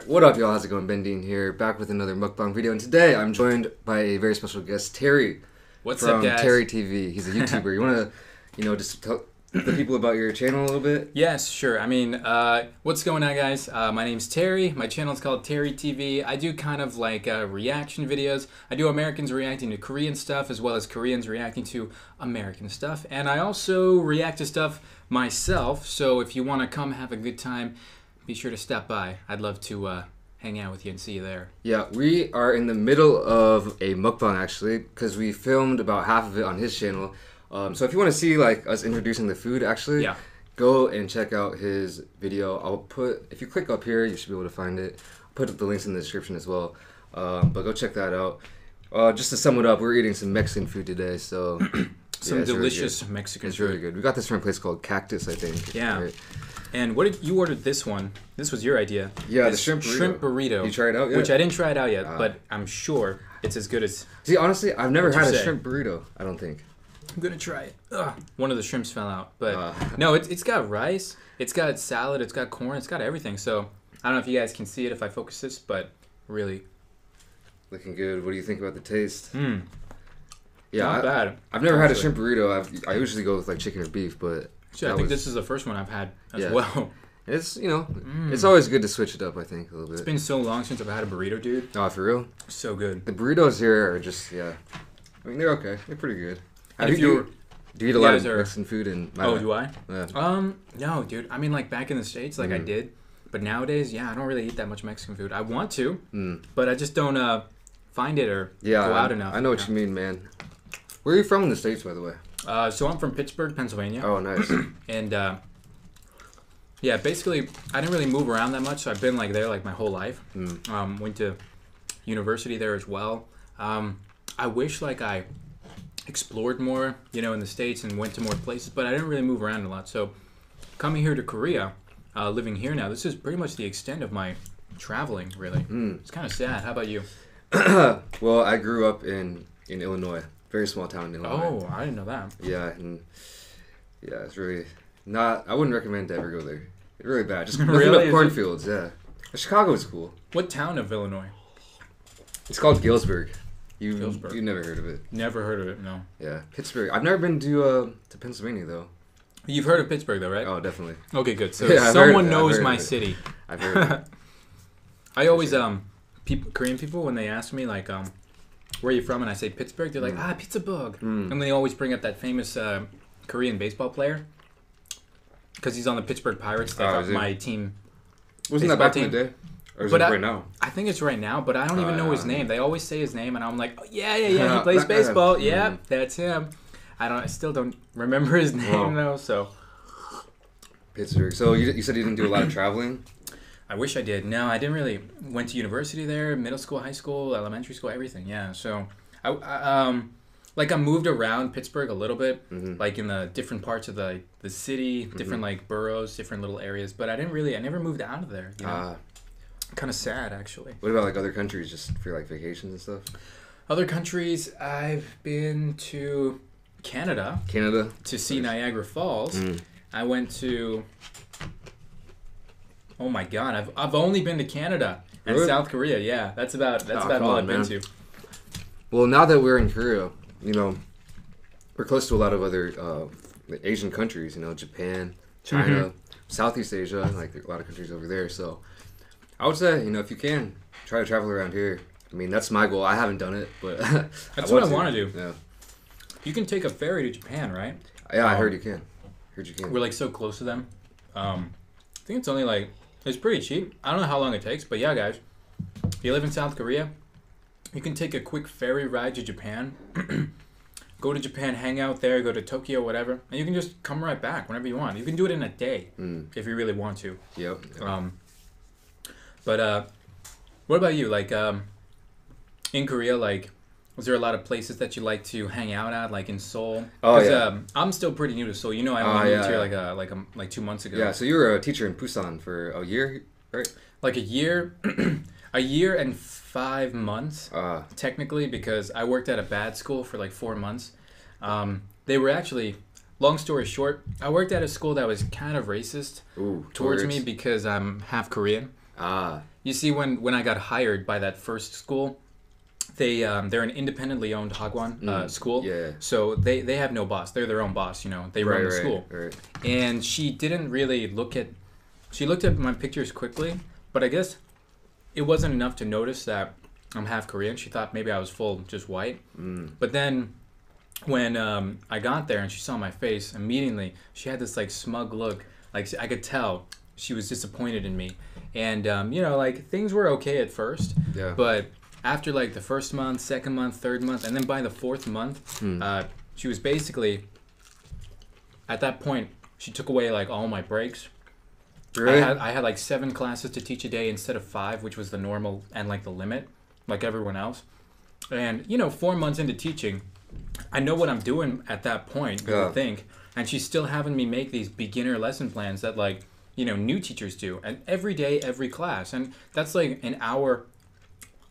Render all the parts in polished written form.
What up, y'all? How's it going? BenDeen here, back with another mukbang video, and today I'm joined by a very special guest, Terry. What's from up, guys? TerryTV. He's a YouTuber. You want to, just tell the people about your channel a little bit? Yes, sure. I mean, what's going on, guys? My name's Terry. My channel is called TerryTV. I do kind of like reaction videos. I do Americans reacting to Korean stuff as well as Koreans reacting to American stuff. And I also react to stuff myself. So if you want to come have a good time, be sure to stop by. I'd love to hang out with you and see you there. Yeah, we are in the middle of a mukbang actually, because we filmed about half of it on his channel. So if you want to see like us introducing the food, actually, yeah, go and check out his video. I'll put, if you click up here, you should be able to find it. I'll put the links in the description as well. But go check that out. Just to sum it up, we're eating some Mexican food today, so some delicious really Mexican It's food. really good. We got this from a place called Cactus, I think. Yeah. Right? And what did you ordered this one? This was your idea. Yeah, It's the shrimp burrito. Shrimp burrito. You tried it out yet? Which I didn't try it out yet, but I'm sure it's as good as. See, honestly, I've never What'd had you a say? shrimp burrito. I don't think. I'm gonna try it. Ugh. One of the shrimps fell out, but no, it's got rice, it's got salad, it's got corn, it's got everything. So I don't know if you guys can see it if I focus this, but really Looking good. What do you think about the taste? Yeah, not bad. I've never had a shrimp burrito. I usually go with like chicken or beef, but Actually, I think this is the first one I've had as well. It's it's always good to switch it up. I think a little bit. It's been so long since I've had a burrito, dude. Oh, for real? So good. The burritos here are just I mean, they're okay. They're pretty good. And if you're do you eat a lot of Mexican food in? do I? Yeah. No, dude. I mean, like back in the States, like I did, but nowadays, I don't really eat that much Mexican food. I want to, but I just don't find it or go out enough. I know what you mean, man. Where are you from in the States, by the way? So I'm from Pittsburgh, Pennsylvania. Oh, nice. And yeah, basically, I didn't really move around that much, so I've been like there like my whole life. Went to university there as well. I wish like I explored more, in the States and went to more places, but I didn't really move around a lot. So coming here to Korea, living here now, this is pretty much the extent of my traveling, really. It's kind of sad. How about you? Well, I grew up in Illinois. Very small town in Illinois. Oh, I didn't know that. Yeah, and it's really not. I wouldn't recommend to ever go there. It's really bad. Just nothing Really? but cornfields. Yeah, Chicago is cool. What town of Illinois? It's called Galesburg. You never heard of it? Never heard of it. No. Yeah, Pittsburgh. I've never been to Pennsylvania though. You've heard of Pittsburgh though, right? Oh, definitely. Okay, good. So Yeah, someone knows my city. I've heard of it. I always Korean people, when they ask me like where are you from and I say Pittsburgh, they're like Pittsburgh, and they always bring up that famous Korean baseball player because he's on the Pittsburgh Pirates. That's my team. Wasn't that back in the day? Or is it right now? I think it's right now, but I don't even know his name. They always say his name, and I'm like, oh, yeah, he plays baseball. Yeah, that's him. I still don't remember his name though. So Pittsburgh. So you said you didn't do a lot of traveling. I wish I did. No, I didn't really. Went to university there, middle school, high school, elementary school, everything. Yeah. So I moved around Pittsburgh a little bit, like in the different parts of the city, different like boroughs, different little areas. But I never moved out of there. Kind of sad, actually. What about like other countries, just for like vacations and stuff? Other countries, I've been to Canada. To see Niagara Falls. I went to. Oh my God! I've only been to Canada and South Korea. Yeah, that's about all I've been to. Well, now that we're in Korea, we're close to a lot of other Asian countries. Japan, China, Southeast Asia, like a lot of countries over there. So I would say, if you can, try to travel around here. I mean, that's my goal. I haven't done it, but that's what I want to do. Yeah. You can take a ferry to Japan, right? Yeah, I heard you can. We're like so close to them. I think it's only like. It's pretty cheap. I don't know how long it takes, but yeah, guys. If you live in South Korea, you can take a quick ferry ride to Japan. Go to Japan, hang out there, go to Tokyo, whatever. And you can just come right back whenever you want. You can do it in a day if you really want to. Yep. But what about you? Like, in Korea, like, was there a lot of places that you like to hang out at, like in Seoul? Oh, yeah. I'm still pretty new to Seoul. I only moved here like 2 months ago. Yeah, so you were a teacher in Busan for a year, right? Like a year, a year and 5 months, technically, because I worked at a bad school for like 4 months. They were actually, long story short, I worked at a school that was kind of racist towards me because I'm half Korean. You see, when I got hired by that first school, they're an independently owned Hagwon school. Yeah. So they have no boss. They're their own boss. They run the school. Right. And she didn't really look at. She looked at my pictures quickly, but I guess it wasn't enough to notice that I'm half Korean. She thought maybe I was full just white. But then when I got there and she saw my face, immediately she had this like smug look. Like I could tell she was disappointed in me. And like things were okay at first. Yeah. But after like the first month, second month, third month, and then by the fourth month, she was basically at that point she took away like all my breaks. Really? I had like 7 classes to teach a day instead of 5, which was the normal and like the limit, like everyone else. And 4 months into teaching, I know what I'm doing at that point, you would think. And she's still having me make these beginner lesson plans that like, new teachers do. And every day, every class. And that's like an hour.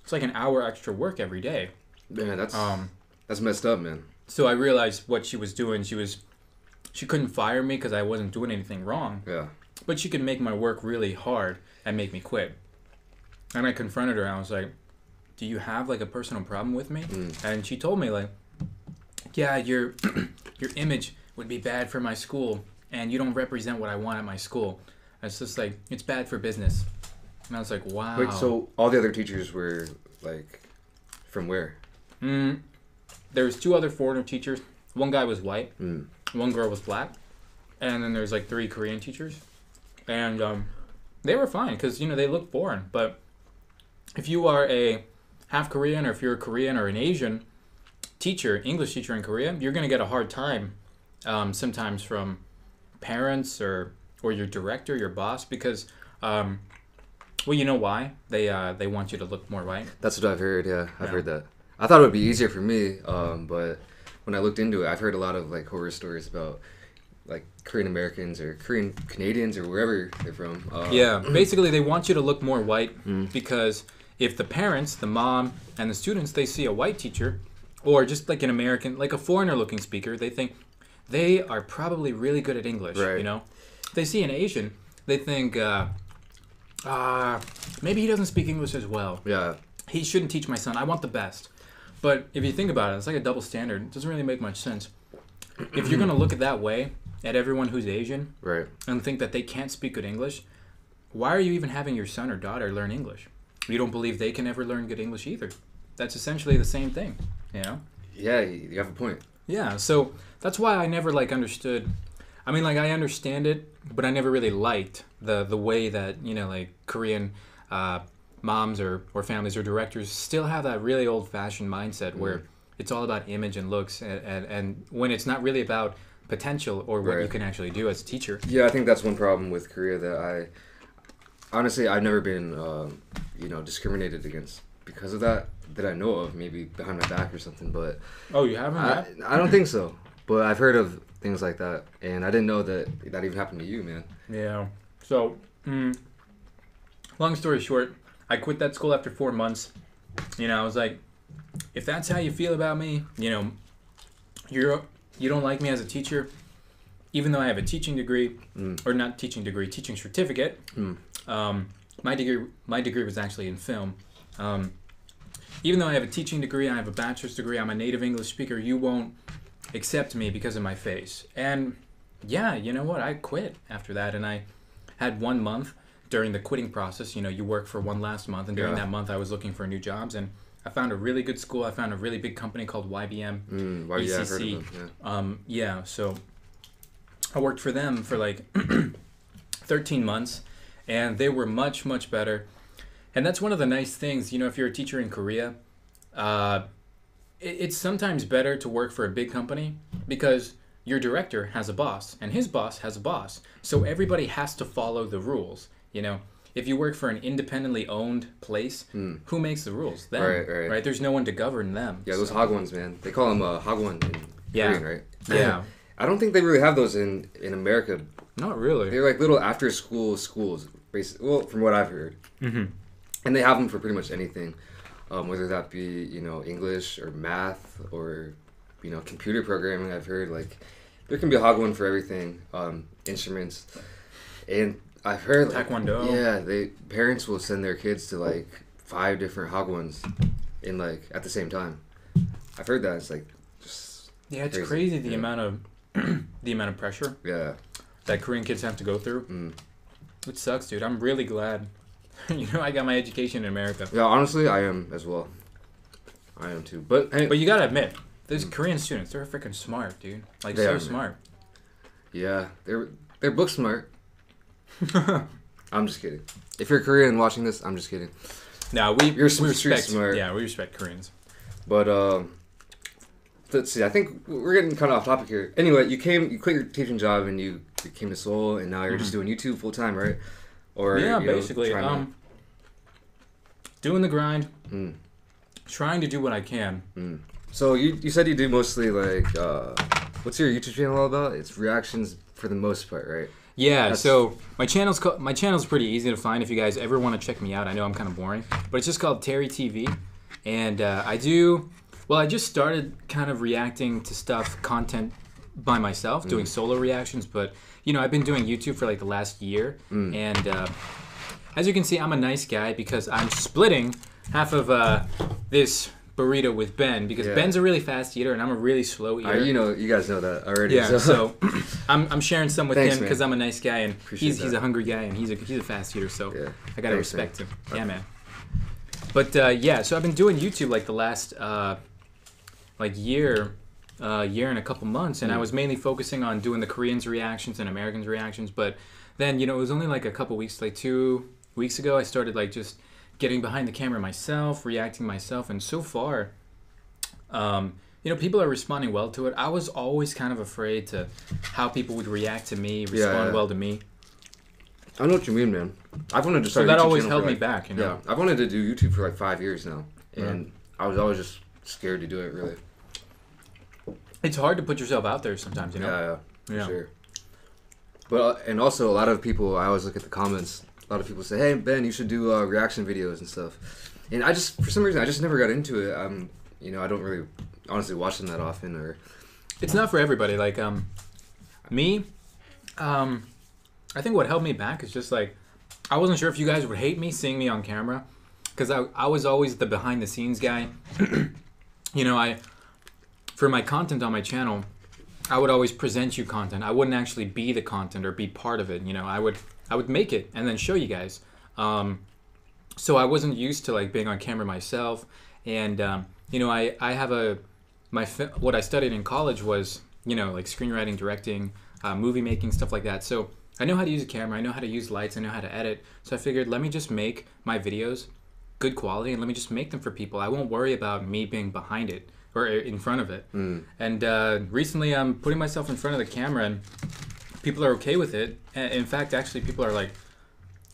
It's like an hour extra work every day. Man, that's messed up, man. So I realized what she was doing. She couldn't fire me because I wasn't doing anything wrong. Yeah. But she could make my work really hard and make me quit. And I confronted her and I was like, do you have like a personal problem with me? And she told me like, yeah, your image would be bad for my school and you don't represent what I want at my school. And it's just like, it's bad for business. And I was like, wow. Wait, so all the other teachers were like, from where? There was 2 other foreigner teachers. One guy was white. One girl was black. And then there's like 3 Korean teachers. And they were fine because, they look foreign. But if you are a half Korean or if you're a Korean or an Asian teacher, English teacher in Korea, you're going to get a hard time sometimes from parents or your director, your boss, because, well, you know why? They want you to look more white. That's what I've heard, yeah. I've heard that. I thought it would be easier for me, but when I looked into it, I've heard a lot of like horror stories about like Korean Americans or Korean Canadians or wherever they're from. Yeah, basically they want you to look more white because if the parents, the mom, and the students, they see a white teacher or just like an American, like a foreigner-looking speaker, they think they are probably really good at English, right. If they see an Asian, they think, maybe he doesn't speak English as well. Yeah. He shouldn't teach my son. I want the best. But if you think about it, it's like a double standard. It doesn't really make much sense. If you're going to look at that way at everyone who's Asian right. and think that they can't speak good English, why are you even having your son or daughter learn English? You don't believe they can ever learn good English either. That's essentially the same thing, Yeah, you have a point. Yeah, so that's why I never understood. I mean, I understand it, but I never really liked the way that, Korean moms or families or directors still have that really old-fashioned mindset where it's all about image and looks and when it's not really about potential or what you can actually do as a teacher. Yeah, I think that's one problem with Korea that I've never been, discriminated against because of that I know of, maybe behind my back or something, but... Oh, you haven't? I don't think so, but I've heard of things like that, and I didn't know that even happened to you, man. Yeah. So, long story short, I quit that school after 4 months. I was like, if that's how you feel about me, you don't like me as a teacher, even though I have a teaching degree, or not teaching degree, teaching certificate. My degree was actually in film. Even though I have a teaching degree, I have a bachelor's degree, I'm a native English speaker, you won't accept me because of my face. And yeah, you know what? I quit after that, and I had 1 month during the quitting process. You work for one last month, and during that month, I was looking for new jobs, and I found a really good school. I found a really big company called YBM, YBM, I've heard of them, so I worked for them for 13 months, and they were much, much better. And that's one of the nice things, if you're a teacher in Korea, it's sometimes better to work for a big company because your director has a boss and his boss has a boss. So everybody has to follow the rules, If you work for an independently owned place, who makes the rules? Them, right? There's no one to govern them. Yeah, those Hagwons, man. They call them Hagwon in Korean, right? Yeah. I don't think they really have those in America. Not really. They're like little after-school schools, basically. Well, from what I've heard. And they have them for pretty much anything, whether that be, English or math or, computer programming. I've heard, there can be a Hagwon for everything, instruments. And I've heard like, Taekwondo. Yeah, parents will send their kids to like 5 different hagwons in like at the same time. I've heard that. It's like just it's crazy the amount of the amount of pressure that Korean kids have to go through. It sucks, dude. I'm really glad. I got my education in America. Yeah, honestly, I am as well. I am too. But you gotta admit, those Korean students, they're freaking smart, dude. Like so smart. Yeah, they're book smart. I'm just kidding. If you're Korean watching this, I'm just kidding. No, we respect smart. Yeah, we respect Koreans. But let's see. I think we're getting kind of off topic here. Anyway, you quit your teaching job and you came to Seoul, and now you're just doing YouTube full time, right? Or basically, doing the grind, trying to do what I can. So you said you do mostly like what's your YouTube channel all about? It's reactions for the most part, right? Yeah, so my channel's pretty easy to find if you guys ever want to check me out. I know I'm kind of boring, but it's just called TerryTV, and I just started kind of reacting to content by myself, doing solo reactions, but I've been doing YouTube for like the last year, and as you can see, I'm a nice guy because I'm splitting half of this burrito with Ben, because Ben's a really fast eater and I'm a really slow eater. You guys know that already. Yeah, so I'm sharing some with him because I'm a nice guy and he's a hungry guy and he's a fast eater, so I gotta respect him. Yeah, man. But so I've been doing YouTube like the last year and a couple months, and I was mainly focusing on doing the Koreans reactions and Americans reactions, but then it was only like a couple weeks, like 2 weeks ago, I started like just getting behind the camera myself, reacting myself, and so far, people are responding well to it. I was always kind of afraid to how people would react to me, respond well to me. I know what you mean, man. I've wanted to start. So that always held me back, Yeah, I've wanted to do YouTube for like 5 years now, and I was always just scared to do it. Really, it's hard to put yourself out there sometimes, Yeah, for sure. But and also a lot of people, I always look at the comments. A lot of people say, "Hey Ben, you should do reaction videos and stuff," and for some reason, I just never got into it. I don't really honestly watch them that often, or it's not for everybody. Like me, I think what held me back is just like I wasn't sure if you guys would hate me seeing me on camera, because I was always the behind the scenes guy. For my content on my channel, I would always present you content. I wouldn't actually be the content or be part of it. I would make it and then show you guys. So I wasn't used to like being on camera myself, and I have what I studied in college was like screenwriting, directing, movie making, stuff like that. So I know how to use a camera, I know how to use lights, I know how to edit. So I figured, let me just make my videos good quality and let me just make them for people. I won't worry about me being behind it or in front of it. And recently I'm putting myself in front of the camera and people are okay with it. In fact, actually people are like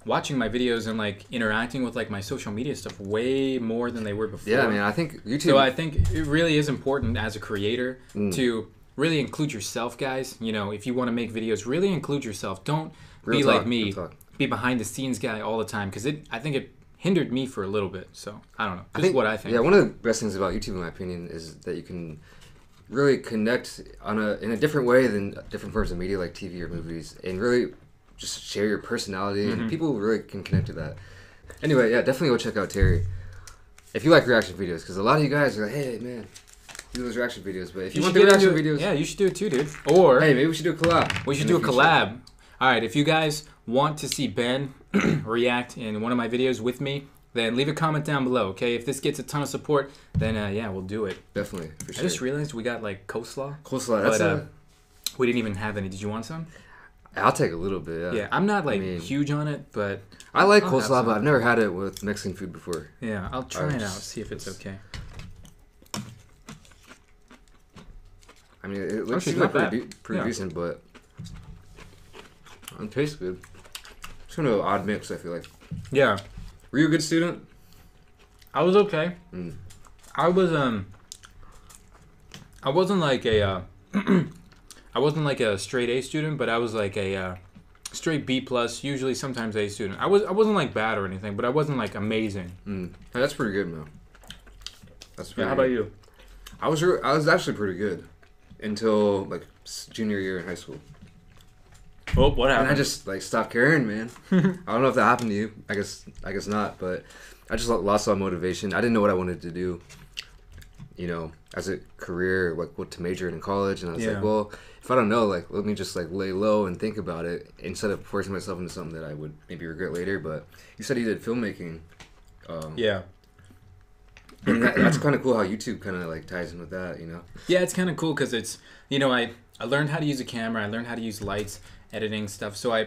watching my videos and like interacting with like my social media stuff way more than they were before. Yeah, man, I think YouTube... So I think it really is important as a creator to really include yourself, guys. If you want to make videos, really include yourself. Don't be like me, be behind the scenes guy all the time, because I think it hindered me for a little bit. So I don't know. Just what I think. Yeah, one of the best things about YouTube, in my opinion, is that you can really connect in a different way than different forms of media like TV or movies, and really just share your personality, and people really can connect to that. Anyway, yeah, definitely go check out Terry if you like reaction videos, because a lot of you guys are like, hey man, do those reaction videos. But if you want the reaction videos, yeah, you should do it too, dude. Or hey, maybe we should do a collab. We should do a collab. All right, if you guys want to see Ben react in one of my videos with me, then leave a comment down below, okay? If this gets a ton of support, then yeah, we'll do it. Definitely, for sure. I just realized we got like coleslaw. Coleslaw, we didn't even have any. Did you want some? I'll take a little bit, yeah. Yeah, I'm not like huge on it, but I like coleslaw, but I've never had it with Mexican food before. Yeah, I'll try it out, see if it's okay. I mean, it looks pretty decent, but it tastes good. It's kind of an odd mix, I feel like. Yeah. Were you a good student? I was okay. I wasn't like a I wasn't like a straight A student, but I was like a straight B plus, usually sometimes A student. I wasn't like bad or anything, but I wasn't like amazing. That's pretty good, man. That's pretty how about you? I was actually pretty good until like junior year in high school. Oh, what happened? And I just like stopped caring, man. I don't know if that happened to you. I guess not. But I just lost all motivation. I didn't know what I wanted to do, you know, as a career, like what to major in college. And I was like, well, if I don't know, like let me just like lay low and think about it instead of forcing myself into something that I would maybe regret later. But you said you did filmmaking. Yeah. And that's kind of cool how YouTube kind of like ties in with that, you know? Yeah, it's kind of cool because it's, you know, I learned how to use a camera. I learned how to use lights, editing stuff. So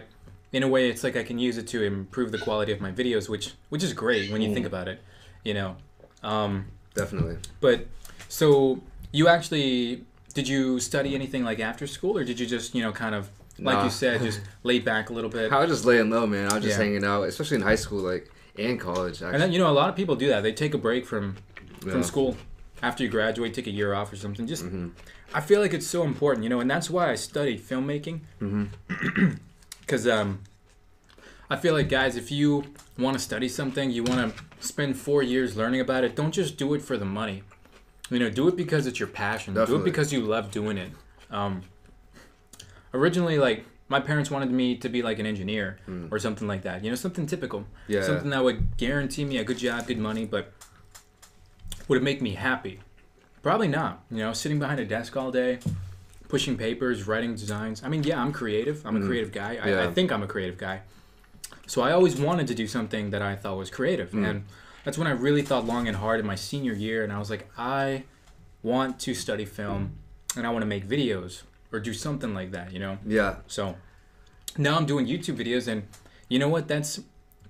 in a way, it's like I can use it to improve the quality of my videos, which is great when you think about it, you know? Definitely. But so you actually, did you study anything like after school, or did you just, you know, kind of, like you said, just lay back a little bit? I was just laying low, man. I was just hanging out, especially in high school, like, and college, actually. And then, you know, a lot of people do that. They take a break from school after you graduate, take a year off or something. Just, I feel like it's so important, you know, and that's why I studied filmmaking. Because I feel like, guys, if you want to study something, you want to spend 4 years learning about it, don't just do it for the money. You know, do it because it's your passion. Definitely. Do it because you love doing it. Originally, like, my parents wanted me to be like an engineer or something like that. You know, something typical. Yeah. Something that would guarantee me a good job, good money, but would it make me happy? Probably not. You know, sitting behind a desk all day, pushing papers, writing designs. I mean, yeah, I'm creative. I'm a creative guy. I think I'm a creative guy. So I always wanted to do something that I thought was creative. And that's when I really thought long and hard in my senior year. And I was like, I want to study film and I want to make videos. Or do something like that, you know? Yeah. So now I'm doing YouTube videos, and you know what? That's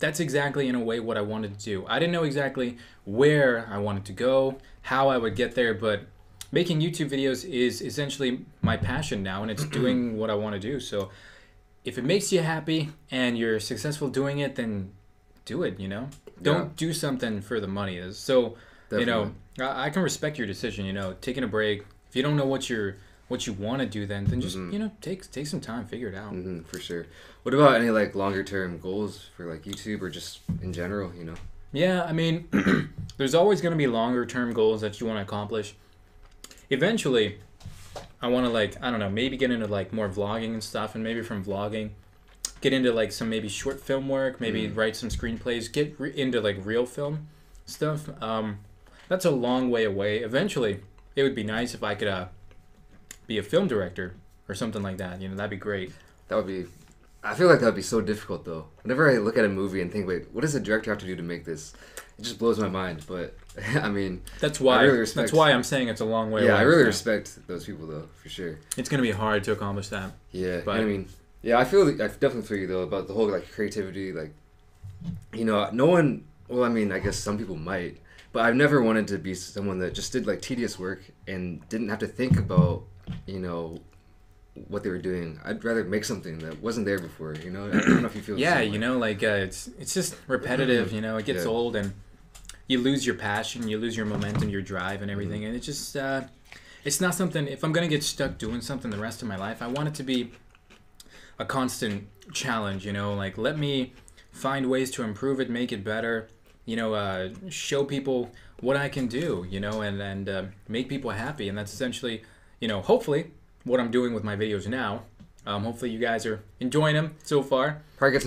exactly in a way what I wanted to do. I didn't know exactly where I wanted to go, how I would get there, but making YouTube videos is essentially my passion now, and it's doing what I want to do. So if it makes you happy and you're successful doing it, then do it, you know? Don't do something for the money. So, Definitely. You know, I can respect your decision, you know, taking a break. If you don't know what you want to do, then just you know take some time, figure it out. For sure. What about any like longer term goals for like YouTube or just in general, you know? Yeah, I mean, there's always going to be longer term goals that you want to accomplish. Eventually, I want to, like, I don't know, maybe get into like more vlogging and stuff, and maybe from vlogging get into like some maybe short film work, maybe write some screenplays, get into like real film stuff. That's a long way away. Eventually, it would be nice if I could be a film director or something like that. You know, that'd be great. That would be... I feel like that would be so difficult, though. Whenever I look at a movie and think, wait, what does the director have to do to make this? It just blows my mind. But, I mean... That's why I'm saying it's a long way away. I really respect those people, though, for sure. It's going to be hard to accomplish that. Yeah, but I mean... Yeah, I definitely feel you, though, about the whole, like, creativity. Like, you know, no one... Well, I mean, I guess some people might. But I've never wanted to be someone that just did, like, tedious work and didn't have to think about... you know, what they were doing. I'd rather make something that wasn't there before, you know? I don't know if you feel yeah, you know, like, it's just repetitive, you know? It gets old, and you lose your passion, you lose your momentum, your drive, and everything, and it just, it's not something... If I'm going to get stuck doing something the rest of my life, I want it to be a constant challenge, you know? Like, let me find ways to improve it, make it better, you know, show people what I can do, you know, and make people happy, and that's essentially... You know, hopefully, what I'm doing with my videos now, hopefully you guys are enjoying them so far. Probably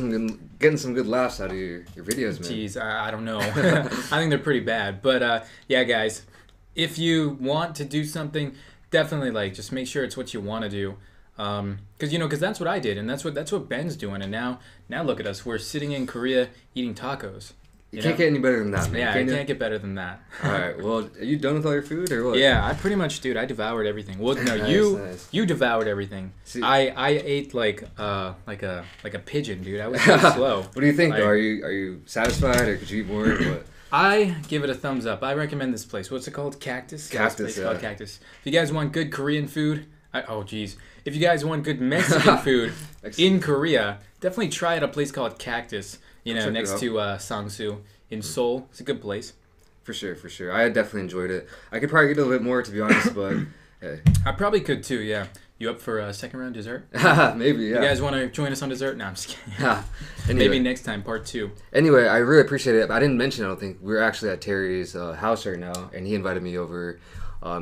getting some good laughs out of your videos, man. Jeez, I don't know. I think they're pretty bad. But, yeah, guys, if you want to do something, definitely, like, just make sure it's what you want to do. Because that's what I did, and that's what Ben's doing. And now look at us. We're sitting in Korea eating tacos. You can't get any better than that, man. Yeah, I can't get better than that. All right. Well, are you done with all your food or what? Yeah, I pretty much, dude. I devoured everything. Well, no, nice. You devoured everything. See, I ate like a pigeon, dude. I was so slow. What do you think, though? Are you satisfied, or could you eat more? Or what? I give it a thumbs up. I recommend this place. What's it called? Cactus. Cactus. Yeah. Called Cactus. If you guys want good Korean food, if you guys want good Mexican food in Korea, definitely try at a place called Cactus. You know, next to Sangsu. In Seoul. It's a good place. For sure. I definitely enjoyed it. I could probably get a little bit more, to be honest, but hey. I probably could too, yeah. You up for a second round dessert? Maybe, yeah. You guys want to join us on dessert? No, I'm just kidding. Anyway. Maybe next time, part 2. Anyway, I really appreciate it. I didn't mention, I don't think. We're actually at Terry's house right now, and he invited me over.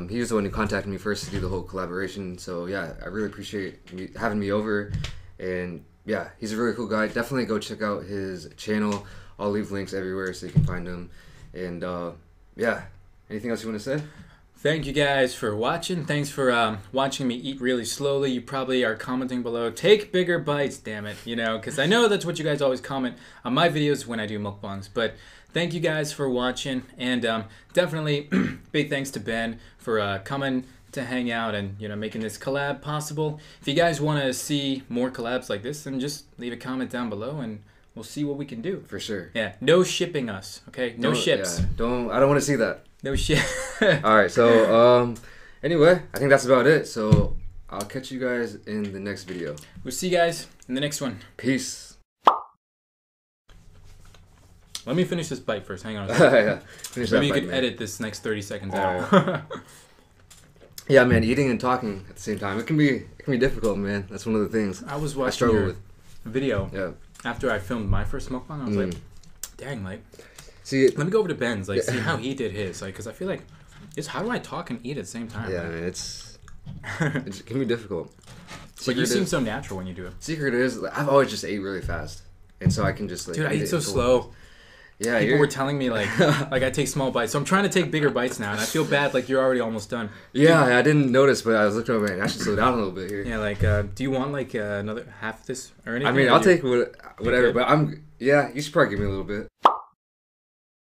He was the one who contacted me first to do the whole collaboration. So, yeah, I really appreciate having me over. And yeah, he's a really cool guy. Definitely go check out his channel. I'll leave links everywhere so you can find him. And yeah, anything else you want to say? Thank you guys for watching. Thanks for watching me eat really slowly. You probably are commenting below, take bigger bites, damn it. You know, because I know that's what you guys always comment on my videos when I do mukbangs. But thank you guys for watching. And definitely big thanks to Ben for coming to hang out and, you know, making this collab possible. If you guys want to see more collabs like this, then just leave a comment down below and we'll see what we can do. For sure. Yeah, no shipping us, okay? No ships. Yeah, I don't want to see that. No shit. All right, so anyway, I think that's about it. So I'll catch you guys in the next video. We'll see you guys in the next one. Peace. Let me finish this bite first. Hang on a second. Yeah, finish Maybe that you bite, could man. edit this next 30 seconds out. Yeah, man, eating and talking at the same time, it can be difficult, man. That's one of the things I was I watching struggle your with. video Yeah. after I filmed my first mukbang. I was like, dang, like, See, let me go over to Ben's, like, see how he did his, like, because I feel like, just how do I talk and eat at the same time? yeah, man, it can be difficult. But you seem so natural when you do it. Secret is, like, I've always just ate really fast, and so I can just like. Dude, I eat it so full. slow. Yeah, People were telling me like I take small bites, so I'm trying to take bigger bites now, and I feel bad like you're already almost done. Yeah, I didn't notice, but I was looking over and I should slow down a little bit here. Yeah, like, do you want like another half of this or anything? I mean, or I'll you- take whatever, but yeah, you should probably give me a little bit.